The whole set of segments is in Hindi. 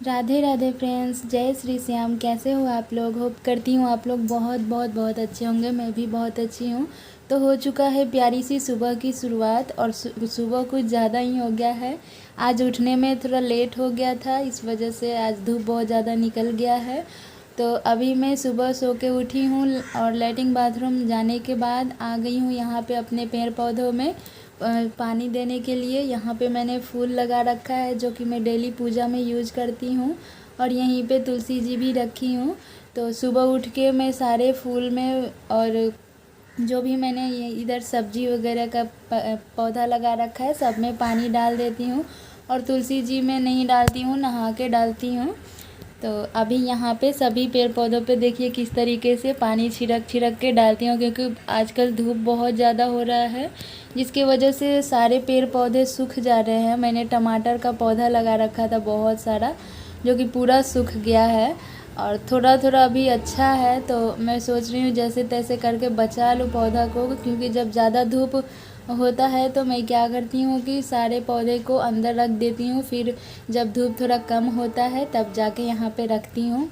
राधे राधे फ्रेंड्स, जय श्री श्याम। कैसे हो आप लोग? होप करती हूँ आप लोग बहुत बहुत बहुत अच्छे होंगे। मैं भी बहुत अच्छी हूँ। तो हो चुका है प्यारी सी सुबह की शुरुआत और सुबह कुछ ज़्यादा ही हो गया है। आज उठने में थोड़ा लेट हो गया था, इस वजह से आज धूप बहुत ज़्यादा निकल गया है। तो अभी मैं सुबह सो के उठी हूँ और लैट्रिन बाथरूम जाने के बाद आ गई हूँ यहाँ पे अपने पेड़ पौधों में पानी देने के लिए। यहाँ पे मैंने फूल लगा रखा है जो कि मैं डेली पूजा में यूज करती हूँ। और यहीं पे तुलसी जी भी रखी हूँ। तो सुबह उठ के मैं सारे फूल में और जो भी मैंने ये इधर सब्जी वगैरह का पौधा लगा रखा है सब में पानी डाल देती हूँ। और तुलसी जी में नहीं डालती हूँ, नहा के डालती हूँ। तो अभी यहाँ पे सभी पेड़ पौधों पे देखिए किस तरीके से पानी छिड़क छिड़क के डालती हूँ, क्योंकि आजकल धूप बहुत ज़्यादा हो रहा है जिसकी वजह से सारे पेड़ पौधे सूख जा रहे हैं। मैंने टमाटर का पौधा लगा रखा था बहुत सारा, जो कि पूरा सूख गया है और थोड़ा थोड़ा अभी अच्छा है। तो मैं सोच रही हूँ जैसे तैसे करके बचा लूँ पौधा को, क्योंकि जब ज़्यादा धूप होता है तो मैं क्या करती हूँ कि सारे पौधे को अंदर रख देती हूँ, फिर जब धूप थोड़ा कम होता है तब जाके यहाँ पे रखती हूँ।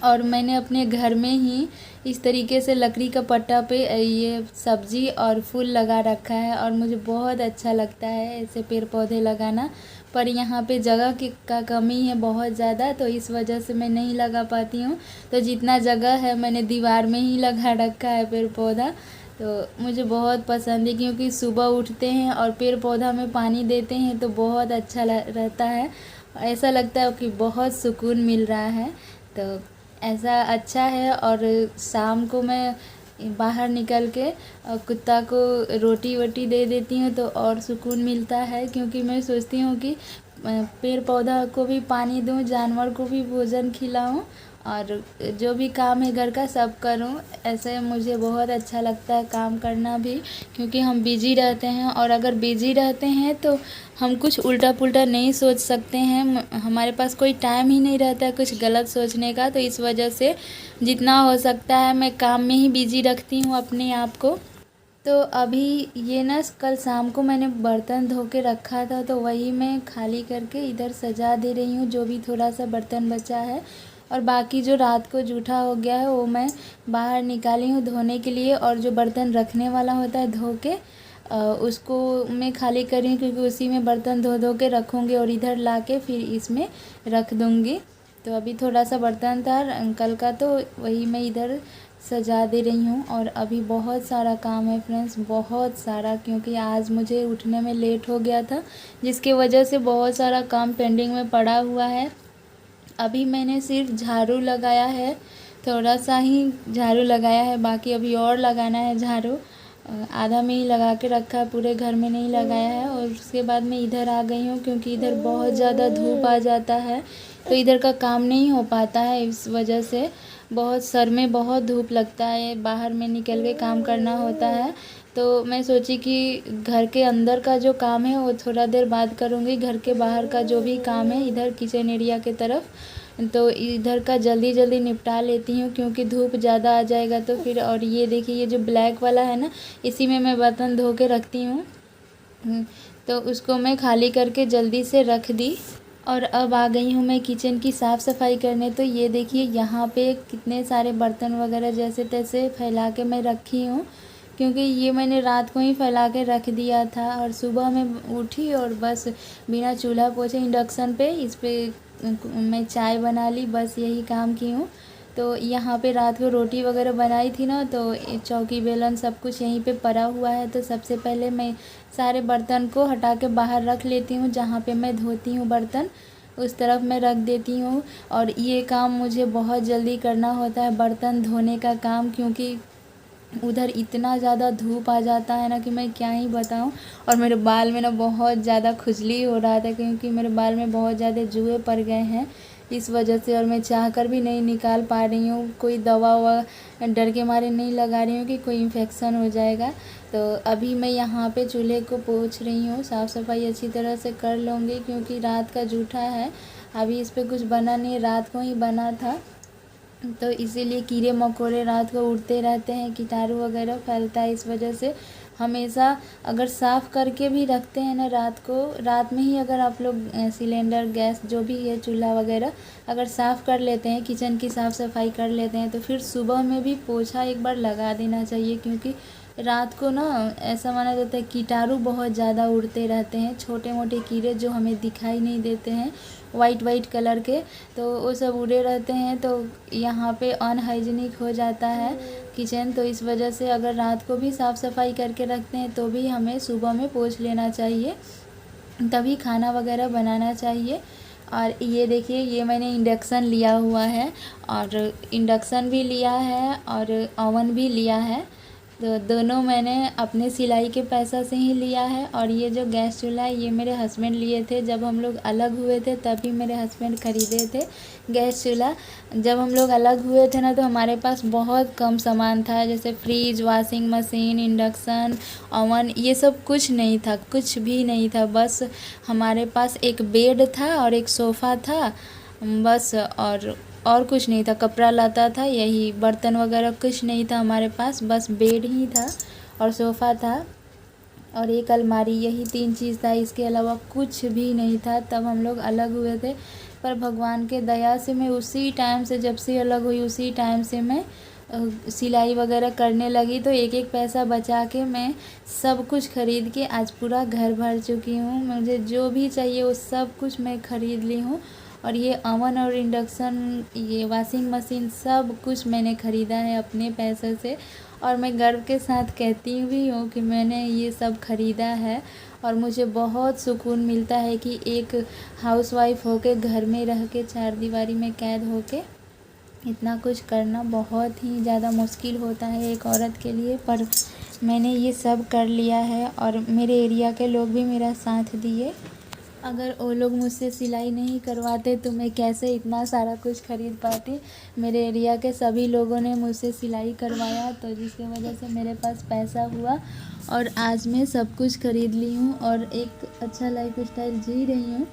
और मैंने अपने घर में ही इस तरीके से लकड़ी का पट्टा पे ये सब्जी और फूल लगा रखा है और मुझे बहुत अच्छा लगता है ऐसे पेड़ पौधे लगाना। पर यहाँ पे जगह की का कमी है बहुत ज़्यादा, तो इस वजह से मैं नहीं लगा पाती हूँ। तो जितना जगह है मैंने दीवार में ही लगा रखा है पेड़ पौधा। तो मुझे बहुत पसंद है, क्योंकि सुबह उठते हैं और पेड़ पौधा में पानी देते हैं तो बहुत अच्छा रहता है। ऐसा लगता है कि बहुत सुकून मिल रहा है। तो ऐसा अच्छा है। और शाम को मैं बाहर निकल के कुत्ता को रोटी वोटी दे देती हूँ तो और सुकून मिलता है, क्योंकि मैं सोचती हूँ कि पेड़ पौधा को भी पानी दूँ, जानवर को भी भोजन खिलाऊँ और जो भी काम है घर का सब करूँ। ऐसे मुझे बहुत अच्छा लगता है काम करना भी, क्योंकि हम बिजी रहते हैं और अगर बिजी रहते हैं तो हम कुछ उल्टा पुल्टा नहीं सोच सकते हैं। हमारे पास कोई टाइम ही नहीं रहता है कुछ गलत सोचने का। तो इस वजह से जितना हो सकता है मैं काम में ही बिजी रखती हूँ अपने आप को। तो अभी ये ना कल शाम को मैंने बर्तन धो के रखा था, तो वही मैं खाली करके इधर सजा दे रही हूँ जो भी थोड़ा सा बर्तन बचा है। और बाकी जो रात को जूठा हो गया है वो मैं बाहर निकाली हूँ धोने के लिए। और जो बर्तन रखने वाला होता है धो के उसको मैं खाली करी हूँ, क्योंकि उसी में बर्तन धो धो के रखूँगी और इधर ला के फिर इसमें रख दूँगी। तो अभी थोड़ा सा बर्तन था अंकल का, तो वही मैं इधर सजा दे रही हूँ। और अभी बहुत सारा काम है फ्रेंड्स, बहुत सारा, क्योंकि आज मुझे उठने में लेट हो गया था जिसकी वजह से बहुत सारा काम पेंडिंग में पड़ा हुआ है। अभी मैंने सिर्फ झाड़ू लगाया है, थोड़ा सा ही झाड़ू लगाया है, बाकी अभी और लगाना है झाड़ू। आधा में ही लगा के रखा है, पूरे घर में नहीं लगाया है। और उसके बाद मैं इधर आ गई हूँ, क्योंकि इधर बहुत ज़्यादा धूप आ जाता है तो इधर का काम नहीं हो पाता है। इस वजह से बहुत सर में बहुत धूप लगता है, बाहर में निकल के काम करना होता है। तो मैं सोची कि घर के अंदर का जो काम है वो थोड़ा देर बाद करूँगी, घर के बाहर का जो भी काम है इधर किचन एरिया के तरफ तो इधर का जल्दी जल्दी निपटा लेती हूँ, क्योंकि धूप ज़्यादा आ जाएगा तो फिर। और ये देखिए ये जो ब्लैक वाला है ना, इसी में मैं बर्तन धो के रखती हूँ। तो उसको मैं खाली करके जल्दी से रख दी। और अब आ गई हूँ मैं किचन की साफ़ सफाई करने। तो ये देखिए यहाँ पे कितने सारे बर्तन वगैरह जैसे तैसे फैला के मैं रखी हूँ, क्योंकि ये मैंने रात को ही फैला के रख दिया था। और सुबह में उठी और बस बिना चूल्हा पोछे इंडक्शन पे इस पे मैं चाय बना ली, बस यही काम की हूँ। तो यहाँ पे रात को रोटी वगैरह बनाई थी ना, तो चौकी बेलन सब कुछ यहीं पे पड़ा हुआ है। तो सबसे पहले मैं सारे बर्तन को हटा के बाहर रख लेती हूँ, जहाँ पे मैं धोती हूँ बर्तन उस तरफ मैं रख देती हूँ। और ये काम मुझे बहुत जल्दी करना होता है, बर्तन धोने का काम, क्योंकि उधर इतना ज़्यादा धूप आ जाता है ना कि मैं क्या ही बताऊँ। और मेरे बाल में ना बहुत ज़्यादा खुजली हो रहा था, क्योंकि मेरे बाल में बहुत ज़्यादा जुए पड़ गए हैं इस वजह से। और मैं चाह कर भी नहीं निकाल पा रही हूँ, कोई दवा ववा डर के मारे नहीं लगा रही हूँ कि कोई इन्फेक्शन हो जाएगा। तो अभी मैं यहाँ पे चूल्हे को पोंछ रही हूँ, साफ़ सफाई अच्छी तरह से कर लूँगी, क्योंकि रात का जूठा है। अभी इस पर कुछ बना नहीं, रात को ही बना था, तो इसीलिए कीड़े मकोड़े रात को उड़ते रहते हैं, कीटाणु वगैरह फैलता है इस वजह से। हमेशा अगर साफ़ करके भी रखते हैं ना रात को, रात में ही अगर आप लोग सिलेंडर गैस जो भी है चूल्हा वगैरह अगर साफ़ कर लेते हैं, किचन की साफ़ सफाई कर लेते हैं, तो फिर सुबह में भी पोछा एक बार लगा देना चाहिए। क्योंकि रात को ना ऐसा माना जाता है कीटाणु बहुत ज़्यादा उड़ते रहते हैं, छोटे मोटे कीड़े जो हमें दिखाई नहीं देते हैं, वाइट वाइट कलर के, तो वो सब उड़े रहते हैं, तो यहाँ पे अनहाइजीनिक हो जाता है किचन। तो इस वजह से अगर रात को भी साफ़ सफाई करके रखते हैं तो भी हमें सुबह में पोंछ लेना चाहिए, तभी खाना वगैरह बनाना चाहिए। और ये देखिए, ये मैंने इंडक्शन लिया हुआ है, और इंडक्शन भी लिया है और ओवन भी लिया है, तो दोनों मैंने अपने सिलाई के पैसा से ही लिया है। और ये जो गैस चूल्हा है ये मेरे हस्बैंड लिए थे, जब हम लोग अलग हुए थे तभी मेरे हस्बैंड ख़रीदे थे गैस चूल्हा। जब हम लोग अलग हुए थे ना तो हमारे पास बहुत कम सामान था, जैसे fridge, washing machine, induction, oven, ये सब कुछ नहीं था, कुछ भी नहीं था। बस हमारे पास एक बेड था और एक सोफ़ा था बस, और कुछ नहीं था, कपड़ा लाता था, यही बर्तन वगैरह कुछ नहीं था हमारे पास, बस बेड ही था और सोफ़ा था और एक अलमारी, यही 3 चीज़ था, इसके अलावा कुछ भी नहीं था। तब हम लोग अलग हुए थे, पर भगवान के दया से मैं उसी टाइम से, जब से अलग हुई उसी टाइम से मैं सिलाई वगैरह करने लगी, तो एक एक पैसा बचा के मैं सब कुछ ख़रीद के आज पूरा घर भर चुकी हूँ। मुझे जो भी चाहिए वो सब कुछ मैं ख़रीद ली हूँ। और ये ओवन और इंडक्शन, ये वॉशिंग मशीन, सब कुछ मैंने ख़रीदा है अपने पैसे से, और मैं गर्व के साथ कहती भी हूँ कि मैंने ये सब ख़रीदा है। और मुझे बहुत सुकून मिलता है कि एक हाउसवाइफ होके, घर में रह के, चार दीवारी में कैद होके इतना कुछ करना बहुत ही ज़्यादा मुश्किल होता है एक औरत के लिए, पर मैंने ये सब कर लिया है और मेरे एरिया के लोग भी मेरा साथ दिए। अगर वो लोग मुझसे सिलाई नहीं करवाते तो मैं कैसे इतना सारा कुछ ख़रीद पाती। मेरे एरिया के सभी लोगों ने मुझसे सिलाई करवाया, तो जिसकी वजह से मेरे पास पैसा हुआ और आज मैं सब कुछ ख़रीद ली हूँ और एक अच्छा लाइफ स्टाइल जी रही हूँ।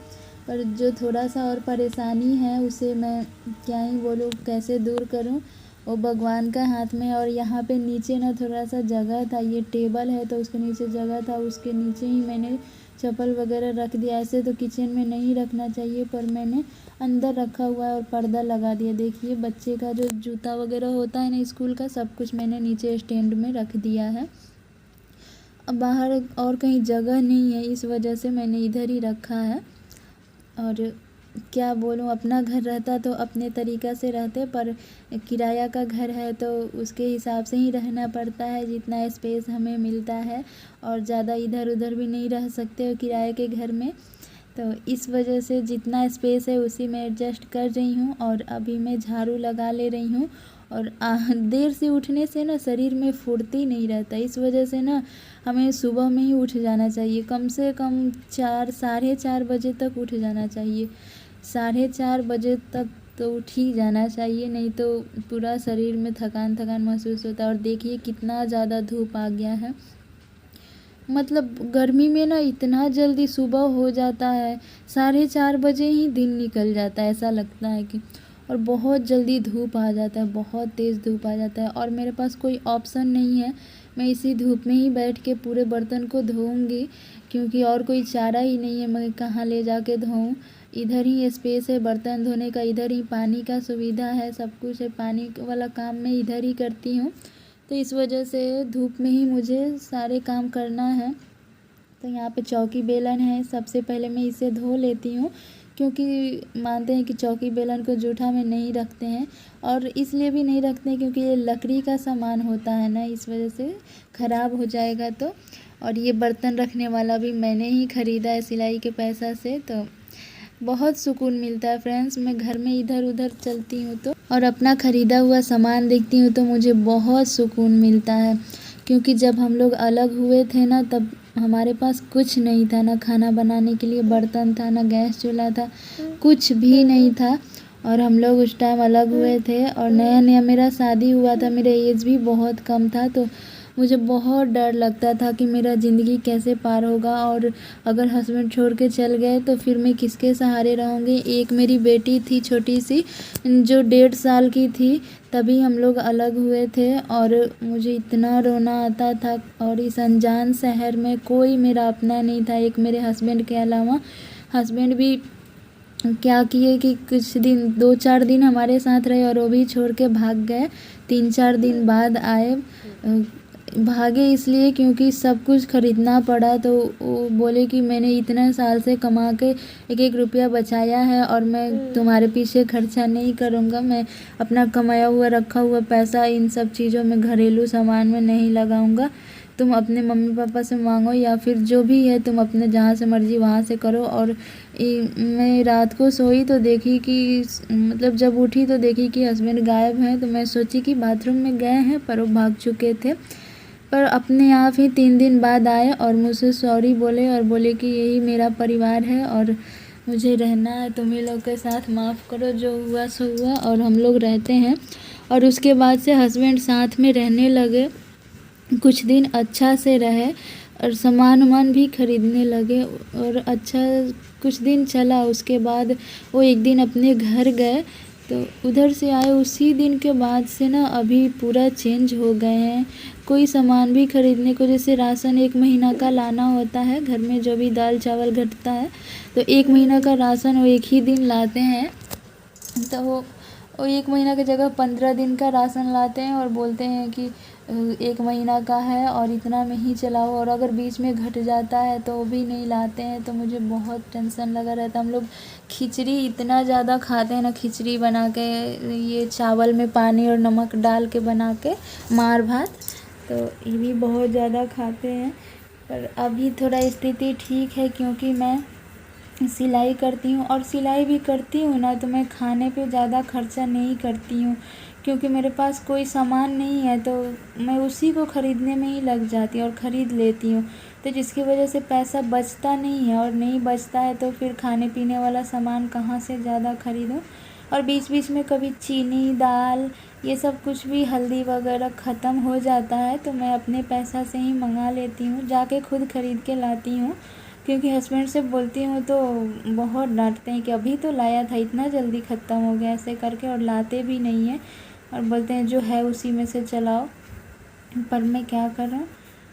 पर जो थोड़ा सा और परेशानी है उसे मैं क्या ही बोलूँ, कैसे दूर करूँ, वो भगवान का हाथ में है। और यहाँ पे नीचे ना थोड़ा सा जगह था, ये टेबल है तो उसके नीचे जगह था, उसके नीचे ही मैंने चप्पल वगैरह रख दिया। ऐसे तो किचन में नहीं रखना चाहिए, पर मैंने अंदर रखा हुआ है और पर्दा लगा दिया। देखिए, बच्चे का जो जूता वगैरह होता है ना स्कूल का, सब कुछ मैंने नीचे स्टैंड में रख दिया है। अब बाहर और कहीं जगह नहीं है, इस वजह से मैंने इधर ही रखा है। और क्या बोलूँ, अपना घर रहता तो अपने तरीक़ा से रहते, पर किराया का घर है तो उसके हिसाब से ही रहना पड़ता है, जितना स्पेस हमें मिलता है, और ज़्यादा इधर उधर भी नहीं रह सकते हो किराए के घर में। तो इस वजह से जितना स्पेस है उसी में एडजस्ट कर रही हूँ। और अभी मैं झाड़ू लगा ले रही हूँ। और देर से उठने से ना शरीर में फुर्ती नहीं रहता, इस वजह से ना हमें सुबह में ही उठ जाना चाहिए, कम से कम 4, साढ़े 4 बजे तक उठ जाना चाहिए। 4:30 बजे तक तो उठ ही जाना चाहिए, नहीं तो पूरा शरीर में थकान थकान महसूस होता है। और देखिए कितना ज़्यादा धूप आ गया है, मतलब गर्मी में ना इतना जल्दी सुबह हो जाता है, 4:30 बजे ही दिन निकल जाता है, ऐसा लगता है कि, और बहुत जल्दी धूप आ जाता है, बहुत तेज़ धूप आ जाता है। और मेरे पास कोई ऑप्शन नहीं है, मैं इसी धूप में ही बैठ के पूरे बर्तन को धोऊंगी, क्योंकि और कोई चारा ही नहीं है, मैं कहाँ ले जाके धोऊं। इधर ही स्पेस है बर्तन धोने का, इधर ही पानी का सुविधा है, सब कुछ है, पानी वाला काम मैं इधर ही करती हूँ। तो इस वजह से धूप में ही मुझे सारे काम करना है। तो यहाँ पे चौकी बेलन है, सबसे पहले मैं इसे धो लेती हूँ, क्योंकि मानते हैं कि चौकी बेलन को जूठा में नहीं रखते हैं, और इसलिए भी नहीं रखते हैं क्योंकि ये लकड़ी का सामान होता है ना, इस वजह से ख़राब हो जाएगा तो। और ये बर्तन रखने वाला भी मैंने ही ख़रीदा है सिलाई के पैसा से, तो बहुत सुकून मिलता है फ्रेंड्स। मैं घर में इधर उधर चलती हूँ तो, और अपना ख़रीदा हुआ सामान देखती हूँ तो मुझे बहुत सुकून मिलता है। क्योंकि जब हम लोग अलग हुए थे ना, तब हमारे पास कुछ नहीं था, ना खाना बनाने के लिए बर्तन था, ना गैस चूल्हा था, कुछ भी नहीं था। और हम लोग उस टाइम अलग हुए थे और नया नया मेरा शादी हुआ था, मेरा एज भी बहुत कम था, तो मुझे बहुत डर लगता था कि मेरा ज़िंदगी कैसे पार होगा, और अगर हस्बैंड छोड़ के चल गए तो फिर मैं किसके सहारे रहूँगी। एक मेरी बेटी थी छोटी सी, जो 1.5 साल की थी, तभी हम लोग अलग हुए थे, और मुझे इतना रोना आता था। और इस अनजान शहर में कोई मेरा अपना नहीं था, एक मेरे हस्बैंड के अलावा। हस्बैंड भी क्या किए कि कुछ दिन 2-4 दिन हमारे साथ रहे और वो भी छोड़ के भाग गए। 3-4 दिन बाद आए। भागे इसलिए क्योंकि सब कुछ खरीदना पड़ा, तो वो बोले कि मैंने इतने साल से कमा के एक एक रुपया बचाया है और मैं तुम्हारे पीछे खर्चा नहीं करूँगा। मैं अपना कमाया हुआ रखा हुआ पैसा इन सब चीज़ों में, घरेलू सामान में नहीं लगाऊँगा। तुम अपने मम्मी पापा से मांगो, या फिर जो भी है तुम अपने जहाँ से मर्जी वहाँ से करो। और मैं रात को सोई तो देखी कि मतलब जब उठी तो देखी कि हस्बैंड गायब हैं। तो मैं सोची कि बाथरूम में गए हैं, पर वो भाग चुके थे। पर अपने आप ही 3 दिन बाद आए और मुझसे सॉरी बोले, और बोले कि यही मेरा परिवार है और मुझे रहना है, तुम्ही लोग के साथ, माफ़ करो, जो हुआ सो हुआ। और हम लोग रहते हैं। और उसके बाद से हस्बैंड साथ में रहने लगे। कुछ दिन अच्छा से रहे और सामान भी खरीदने लगे, और अच्छा कुछ दिन चला। उसके बाद वो एक दिन अपने घर गए, तो उधर से आए उसी दिन के बाद से ना अभी पूरा चेंज हो गए हैं। कोई सामान भी खरीदने को, जैसे राशन 1 महीना का लाना होता है, घर में जो भी दाल चावल घटता है, तो 1 महीना का राशन वो एक ही दिन लाते हैं। तो वो 1 महीना की जगह 15 दिन का राशन लाते हैं और बोलते हैं कि 1 महीना का है और इतना में ही चलाओ। और अगर बीच में घट जाता है तो वो भी नहीं लाते हैं। तो मुझे बहुत टेंशन लगा रहता। हम लोग खिचड़ी इतना ज़्यादा खाते हैं ना, खिचड़ी बना के, ये चावल में पानी और नमक डाल के बना के, मार भात, तो ये भी बहुत ज़्यादा खाते हैं। पर अभी थोड़ा स्थिति ठीक है, क्योंकि मैं सिलाई करती हूँ, और सिलाई भी करती हूँ ना तो मैं खाने पे ज़्यादा खर्चा नहीं करती हूँ, क्योंकि मेरे पास कोई सामान नहीं है, तो मैं उसी को ख़रीदने में ही लग जाती हूँ और ख़रीद लेती हूँ। तो जिसकी वजह से पैसा बचता नहीं है, और नहीं बचता है तो फिर खाने पीने वाला सामान कहाँ से ज़्यादा ख़रीदूँ। और बीच बीच में कभी चीनी, दाल, ये सब कुछ भी, हल्दी वगैरह ख़त्म हो जाता है तो मैं अपने पैसा से ही मंगा लेती हूँ, जाके खुद ख़रीद के लाती हूँ। क्योंकि हस्बैंड से बोलती हूँ तो बहुत डांटते हैं कि अभी तो लाया था, इतना जल्दी ख़त्म हो गया, ऐसे करके, और लाते भी नहीं हैं और बोलते हैं जो है उसी में से चलाओ। पर मैं क्या करूँ,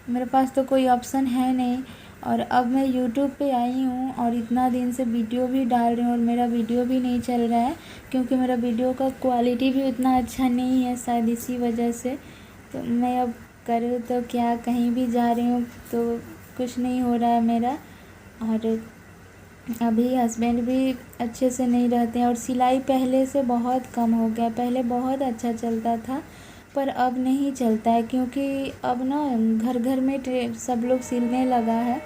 मेरे पास तो कोई ऑप्शन है नहीं। और अब मैं यूट्यूब पे आई हूँ और इतना दिन से वीडियो भी डाल रही हूँ, और मेरा वीडियो भी नहीं चल रहा है, क्योंकि मेरा वीडियो का क्वालिटी भी उतना अच्छा नहीं है, शायद इसी वजह से। तो मैं अब करूँ तो क्या, कहीं भी जा रही हूँ तो कुछ नहीं हो रहा है मेरा। और अभी हस्बैंड भी अच्छे से नहीं रहते हैं, और सिलाई पहले से बहुत कम हो गया। पहले बहुत अच्छा चलता था, पर अब नहीं चलता है, क्योंकि अब ना घर घर में सब लोग सिलने लगा है,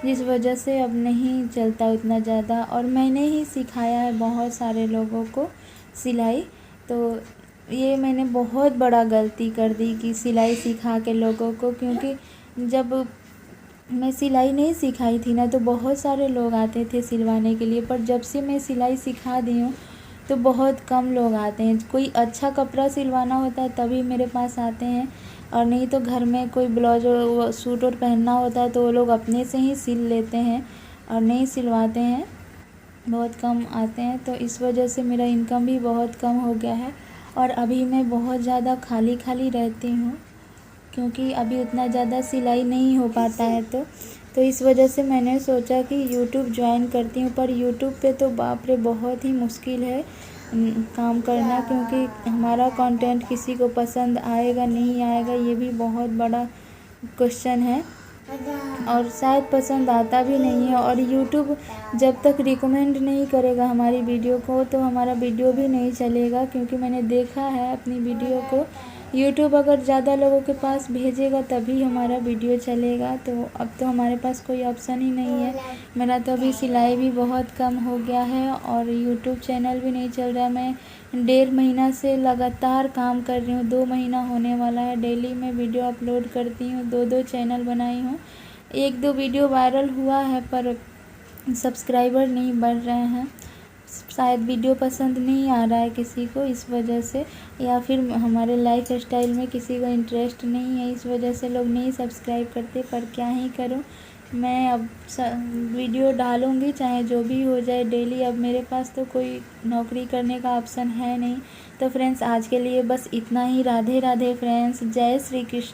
जिस वजह से अब नहीं चलता उतना ज़्यादा। और मैंने ही सिखाया है बहुत सारे लोगों को सिलाई, तो ये मैंने बहुत बड़ा गलती कर दी कि सिलाई सिखा के लोगों को, क्योंकि जब मैं सिलाई नहीं सिखाई थी ना तो बहुत सारे लोग आते थे सिलवाने के लिए, पर जब से मैं सिलाई सिखा दी हूँ तो बहुत कम लोग आते हैं। कोई अच्छा कपड़ा सिलवाना होता है तभी मेरे पास आते हैं, और नहीं तो घर में कोई ब्लाउज और सूट और पहनना होता है तो वो लोग अपने से ही सिल लेते हैं, और नहीं सिलवाते हैं, बहुत कम आते हैं। तो इस वजह से मेरा इनकम भी बहुत कम हो गया है, और अभी मैं बहुत ज़्यादा खाली खाली रहती हूँ, क्योंकि अभी उतना ज़्यादा सिलाई नहीं हो पाता है। तो इस वजह से मैंने सोचा कि यूट्यूब ज्वाइन करती हूँ। पर यूट्यूब पे तो बाप रे बहुत ही मुश्किल है काम करना, क्योंकि हमारा कंटेंट किसी को पसंद आएगा नहीं आएगा, ये भी बहुत बड़ा क्वेश्चन है, और शायद पसंद आता भी नहीं है। और यूट्यूब जब तक रिकमेंड नहीं करेगा हमारी वीडियो को तो हमारा वीडियो भी नहीं चलेगा, क्योंकि मैंने देखा है अपनी वीडियो को, यूट्यूब अगर ज़्यादा लोगों के पास भेजेगा तभी हमारा वीडियो चलेगा। तो अब तो हमारे पास कोई ऑप्शन ही नहीं है। मेरा तो अभी सिलाई भी बहुत कम हो गया है, और यूट्यूब चैनल भी नहीं चल रहा। मैं 1.5 महीना से लगातार काम कर रही हूँ, 2 महीना होने वाला है। डेली मैं वीडियो अपलोड करती हूँ, 2-2 चैनल बनाई हूँ। 1-2 वीडियो वायरल हुआ है, पर सब्सक्राइबर नहीं बढ़ रहे हैं। शायद वीडियो पसंद नहीं आ रहा है किसी को, इस वजह से, या फिर हमारे लाइफ स्टाइल में किसी को इंटरेस्ट नहीं है, इस वजह से लोग नहीं सब्सक्राइब करते। पर क्या ही करूं, मैं अब वीडियो डालूंगी चाहे जो भी हो जाए डेली। अब मेरे पास तो कोई नौकरी करने का ऑप्शन है नहीं। तो फ्रेंड्स आज के लिए बस इतना ही। राधे राधे फ्रेंड्स, जय श्री कृष्ण।